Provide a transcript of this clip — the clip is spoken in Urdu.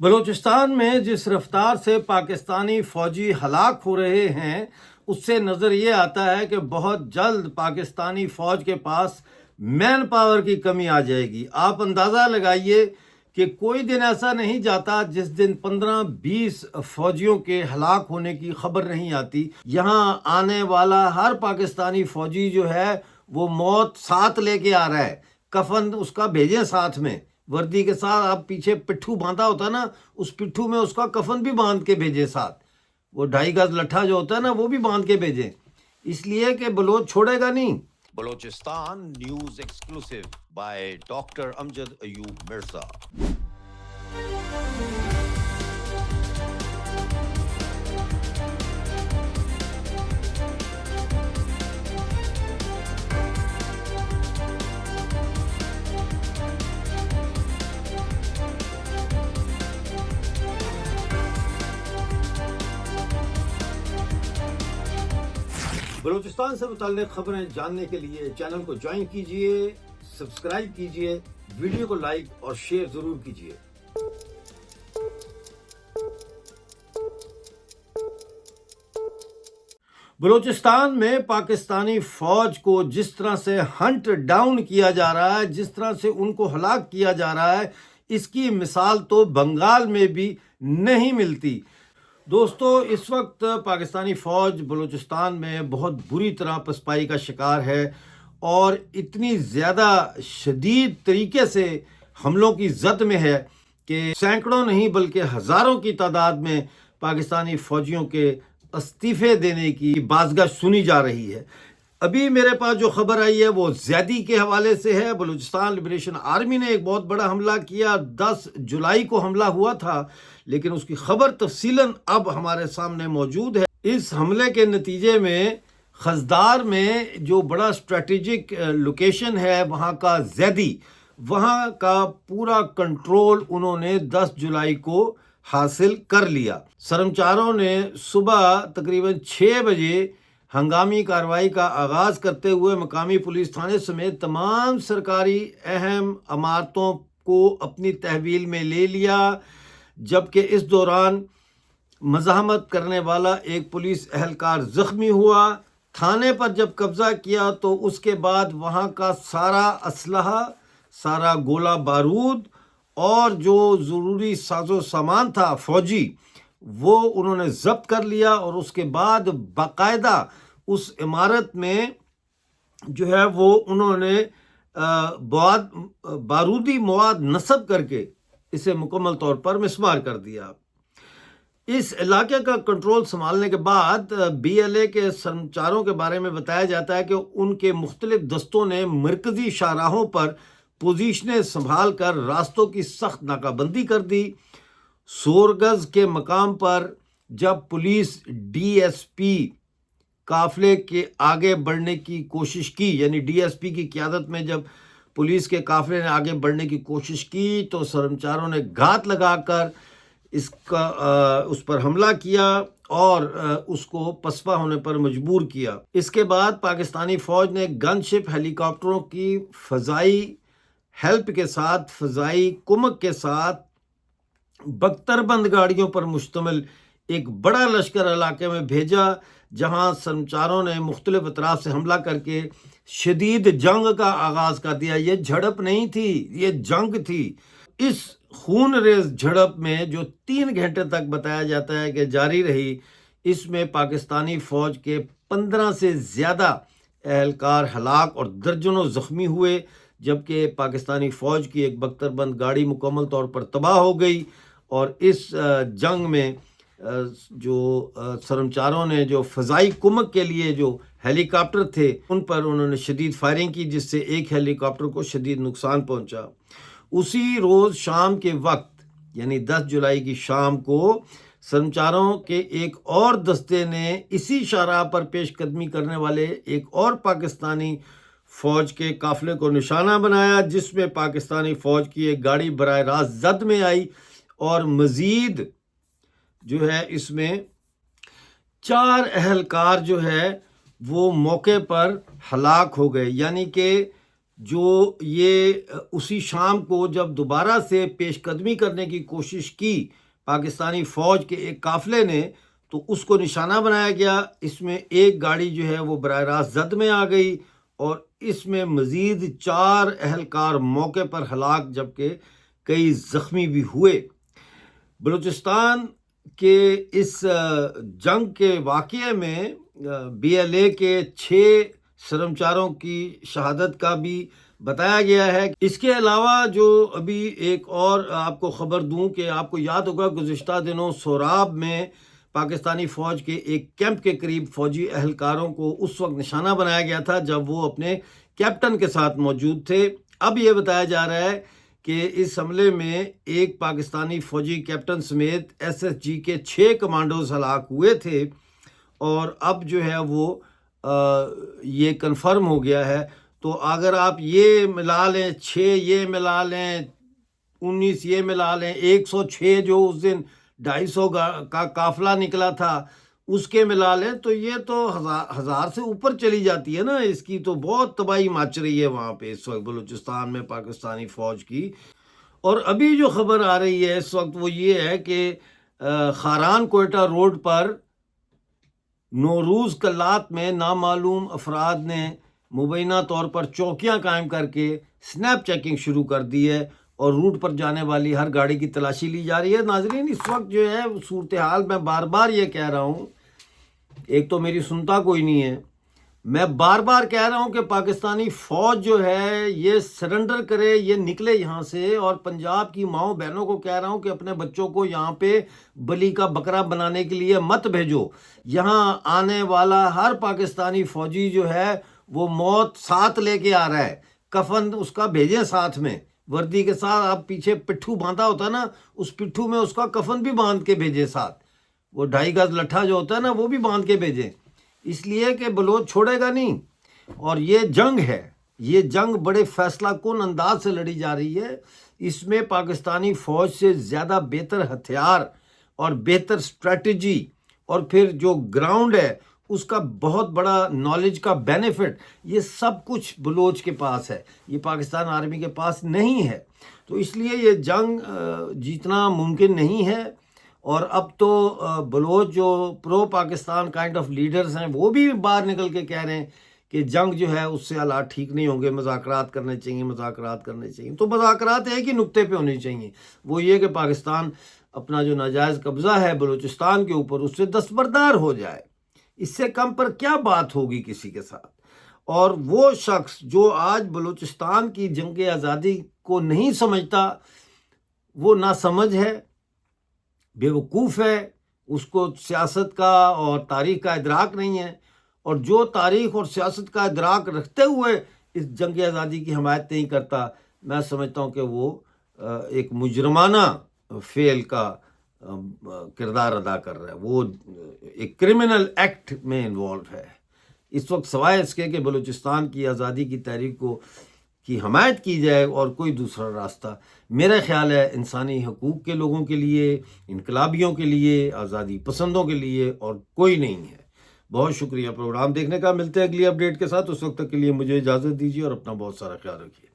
بلوچستان میں جس رفتار سے پاکستانی فوجی ہلاک ہو رہے ہیں اس سے نظر یہ آتا ہے کہ بہت جلد پاکستانی فوج کے پاس مین پاور کی کمی آ جائے گی۔ آپ اندازہ لگائیے کہ کوئی دن ایسا نہیں جاتا جس دن 15-20 فوجیوں کے ہلاک ہونے کی خبر نہیں آتی۔ یہاں آنے والا ہر پاکستانی فوجی جو ہے وہ موت ساتھ لے کے آ رہا ہے، کفن اس کا بھیجیں ساتھ میں، وردی کے ساتھ۔ آپ پیچھے پٹھو باندھا ہوتا ہے نا، اس پٹھو میں اس کا کفن بھی باندھ کے بھیجیں ساتھ، وہ 2.5 گز لٹھا جو ہوتا ہے نا وہ بھی باندھ کے بھیجیں، اس لیے کہ بلوچ چھوڑے گا نہیں۔ Balochistan news exclusive by doctor Amjad Ayub Mirza. Balochistan سے متعلق خبریں جاننے کے لیے چینل کو جوائن کیجئے، سبسکرائب کیجئے، ویڈیو کو لائک اور شیئر ضرور کیجئے۔ بلوچستان میں پاکستانی فوج کو جس طرح سے ہنٹ ڈاؤن کیا جا رہا ہے، جس طرح سے ان کو ہلاک کیا جا رہا ہے، اس کی مثال تو بنگال میں بھی نہیں ملتی۔ دوستو، اس وقت پاکستانی فوج بلوچستان میں بہت بری طرح پسپائی کا شکار ہے اور اتنی زیادہ شدید طریقے سے حملوں کی زد میں ہے کہ سینکڑوں نہیں بلکہ ہزاروں کی تعداد میں پاکستانی فوجیوں کے استعفے دینے کی بازگشت سنی جا رہی ہے۔ ابھی میرے پاس جو خبر آئی ہے وہ زیدی کے حوالے سے ہے۔ بلوچستان لبریشن آرمی نے ایک بہت بڑا حملہ کیا، 10 جولائی کو حملہ ہوا تھا، لیکن اس کی خبر تفصیلاً اب ہمارے سامنے موجود ہے۔ اس حملے کے نتیجے میں خزدار میں جو بڑا اسٹریٹجک لوکیشن ہے وہاں کا زیدی، وہاں کا پورا کنٹرول انہوں نے 10 جولائی کو حاصل کر لیا۔ سرمچاروں نے صبح تقریباً 6 بجے ہنگامی کارروائی کا آغاز کرتے ہوئے مقامی پولیس تھانے سمیت تمام سرکاری اہم عمارتوں کو اپنی تحویل میں لے لیا، جبکہ اس دوران مزاحمت کرنے والا ایک پولیس اہلکار زخمی ہوا۔ تھانے پر جب قبضہ کیا تو اس کے بعد وہاں کا سارا اسلحہ، سارا گولہ بارود اور جو ضروری ساز و سامان تھا فوجی، وہ انہوں نے ضبط کر لیا، اور اس کے بعد باقاعدہ اس عمارت میں جو ہے وہ انہوں نے بارودی مواد نصب کر کے اسے مکمل طور پر مسمار کر دیا۔ اس علاقے کا کنٹرول سنبھالنے کے بعد بی ایل اے کے سرمچاروں کے بارے میں بتایا جاتا ہے کہ ان کے مختلف دستوں نے مرکزی شاہراہوں پر پوزیشنیں سنبھال کر راستوں کی سخت ناکہ بندی کر دی۔ سورگز کے مقام پر جب پولیس ڈی ایس پی قافلے کے آگے بڑھنے کی کوشش کی، یعنی ڈی ایس پی کی قیادت میں جب پولیس کے قافلے نے آگے بڑھنے کی کوشش کی تو سرمچاروں نے گھات لگا کر اس پر حملہ کیا اور اس کو پسپا ہونے پر مجبور کیا۔ اس کے بعد پاکستانی فوج نے گن شپ ہیلی کاپٹروں کی فضائی ہیلپ کے ساتھ، فضائی کمک کے ساتھ بختر بند گاڑیوں پر مشتمل ایک بڑا لشکر علاقے میں بھیجا، جہاں سرمچاروں نے مختلف اطراف سے حملہ کر کے شدید جنگ کا آغاز کر دیا۔ یہ جھڑپ نہیں تھی، یہ جنگ تھی۔ اس خون ریز جھڑپ میں جو 3 گھنٹے تک بتایا جاتا ہے کہ جاری رہی، اس میں پاکستانی فوج کے 15 سے زیادہ اہلکار ہلاک اور درجنوں زخمی ہوئے، جبکہ پاکستانی فوج کی ایک بختر بند گاڑی مکمل طور پر تباہ ہو گئی۔ اور اس جنگ میں جو سرمچاروں نے جو فضائی کمک کے لیے جو ہیلی کاپٹر تھے ان پر انہوں نے شدید فائرنگ کی، جس سے ایک ہیلی کاپٹر کو شدید نقصان پہنچا۔ اسی روز شام کے وقت، یعنی 10 جولائی کی شام کو، سرمچاروں کے ایک اور دستے نے اسی شاہراہ پر پیش قدمی کرنے والے ایک اور پاکستانی فوج کے قافلے کو نشانہ بنایا، جس میں پاکستانی فوج کی ایک گاڑی براہ راست زد میں آئی، اور مزید جو ہے اس میں 4 اہلکار جو ہے وہ موقع پر ہلاک ہو گئے۔ یعنی کہ جو یہ اسی شام کو جب دوبارہ سے پیش قدمی کرنے کی کوشش کی پاکستانی فوج کے ایک قافلے نے، تو اس کو نشانہ بنایا گیا۔ اس میں ایک گاڑی جو ہے وہ براہ راست زد میں آ گئی اور اس میں مزید 4 اہلکار موقع پر ہلاک جبکہ کئی زخمی بھی ہوئے۔ بلوچستان کے اس جنگ کے واقعے میں BLA کے 6 سرمچاروں کی شہادت کا بھی بتایا گیا ہے۔ اس کے علاوہ جو ابھی ایک اور آپ کو خبر دوں کہ آپ کو یاد ہوگا گزشتہ دنوں سوراب میں پاکستانی فوج کے ایک کیمپ کے قریب فوجی اہلکاروں کو اس وقت نشانہ بنایا گیا تھا جب وہ اپنے کیپٹن کے ساتھ موجود تھے۔ اب یہ بتایا جا رہا ہے کہ اس حملے میں ایک پاکستانی فوجی کیپٹن سمیت SSG کے 6 کمانڈوز ہلاک ہوئے تھے، اور اب جو ہے وہ یہ کنفرم ہو گیا ہے۔ تو اگر آپ یہ ملا لیں، 6 یہ ملا لیں، 19 یہ ملا لیں، 106 جو اس دن 250 کا قافلہ نکلا تھا اس کے ملا لیں، تو یہ تو 1000 سے اوپر چلی جاتی ہے نا۔ اس کی تو بہت تباہی مچ رہی ہے وہاں پہ اس وقت بلوچستان میں پاکستانی فوج کی۔ اور ابھی جو خبر آ رہی ہے اس وقت وہ یہ ہے کہ خاران کوئٹہ روڈ پر نوروز کلات میں نامعلوم افراد نے مبینہ طور پر چوکیاں قائم کر کے سنیپ چیکنگ شروع کر دی ہے اور روٹ پر جانے والی ہر گاڑی کی تلاشی لی جا رہی ہے۔ ناظرین، اس وقت جو ہے صورتحال میں بار بار یہ کہہ رہا ہوں، ایک تو میری سنتا کوئی نہیں ہے، میں بار بار کہہ رہا ہوں کہ پاکستانی فوج جو ہے یہ سرنڈر کرے، یہ نکلے یہاں سے، اور پنجاب کی ماؤں بہنوں کو کہہ رہا ہوں کہ اپنے بچوں کو یہاں پہ بلی کا بکرا بنانے کے لیے مت بھیجو۔ یہاں آنے والا ہر پاکستانی فوجی جو ہے وہ موت ساتھ لے کے آ رہا ہے، کفن اس کا بھیجیں ساتھ میں، وردی کے ساتھ۔ آپ پیچھے پٹھو باندھا ہوتا ہے نا، اس پٹھو میں اس کا کفن بھی باندھ کے بھیجیں ساتھ، وہ 2.5 گز لٹھا جو ہوتا ہے نا وہ بھی باندھ کے بھیجیں، اس لیے کہ بلوچ چھوڑے گا نہیں۔ اور یہ جنگ ہے، یہ جنگ بڑے فیصلہ کن انداز سے لڑی جا رہی ہے۔ اس میں پاکستانی فوج سے زیادہ بہتر ہتھیار اور بہتر اسٹریٹجی اور پھر جو گراؤنڈ ہے اس کا بہت بڑا نالج کا بینیفٹ، یہ سب کچھ بلوچ کے پاس ہے، یہ پاکستان آرمی کے پاس نہیں ہے۔ تو اس لیے یہ جنگ جیتنا ممکن نہیں ہے۔ اور اب تو بلوچ جو پرو پاکستان کائنڈ آف لیڈرز ہیں وہ بھی باہر نکل کے کہہ رہے ہیں کہ جنگ جو ہے اس سے حالات ٹھیک نہیں ہوں گے، مذاکرات کرنے چاہیے، مذاکرات کرنے چاہیے۔ تو مذاکرات ایک ہی نقطے پہ ہونی چاہیے، وہ یہ کہ پاکستان اپنا جو ناجائز قبضہ ہے بلوچستان کے اوپر اس سے دستبردار ہو جائے۔ اس سے کم پر کیا بات ہوگی کسی کے ساتھ؟ اور وہ شخص جو آج بلوچستان کی جنگ آزادی کو نہیں سمجھتا، وہ ناسمجھ ہے، بے وقوف ہے، اس کو سیاست کا اور تاریخ کا ادراک نہیں ہے۔ اور جو تاریخ اور سیاست کا ادراک رکھتے ہوئے اس جنگ آزادی کی حمایت نہیں کرتا، میں سمجھتا ہوں کہ وہ ایک مجرمانہ فعل کا کردار ادا کر رہا ہے، وہ ایک کرمنل ایکٹ میں انوالو ہے۔ اس وقت سوائے اس کے کہ بلوچستان کی آزادی کی تحریک کی حمایت کی جائے اور کوئی دوسرا راستہ میرا خیال ہے انسانی حقوق کے لوگوں کے لیے، انقلابیوں کے لیے، آزادی پسندوں کے لیے اور کوئی نہیں ہے۔ بہت شکریہ پروگرام دیکھنے کا، ملتے ہیں اگلی اپڈیٹ کے ساتھ، اس وقت تک کے لیے مجھے اجازت دیجیے اور اپنا بہت سارا خیال رکھیے۔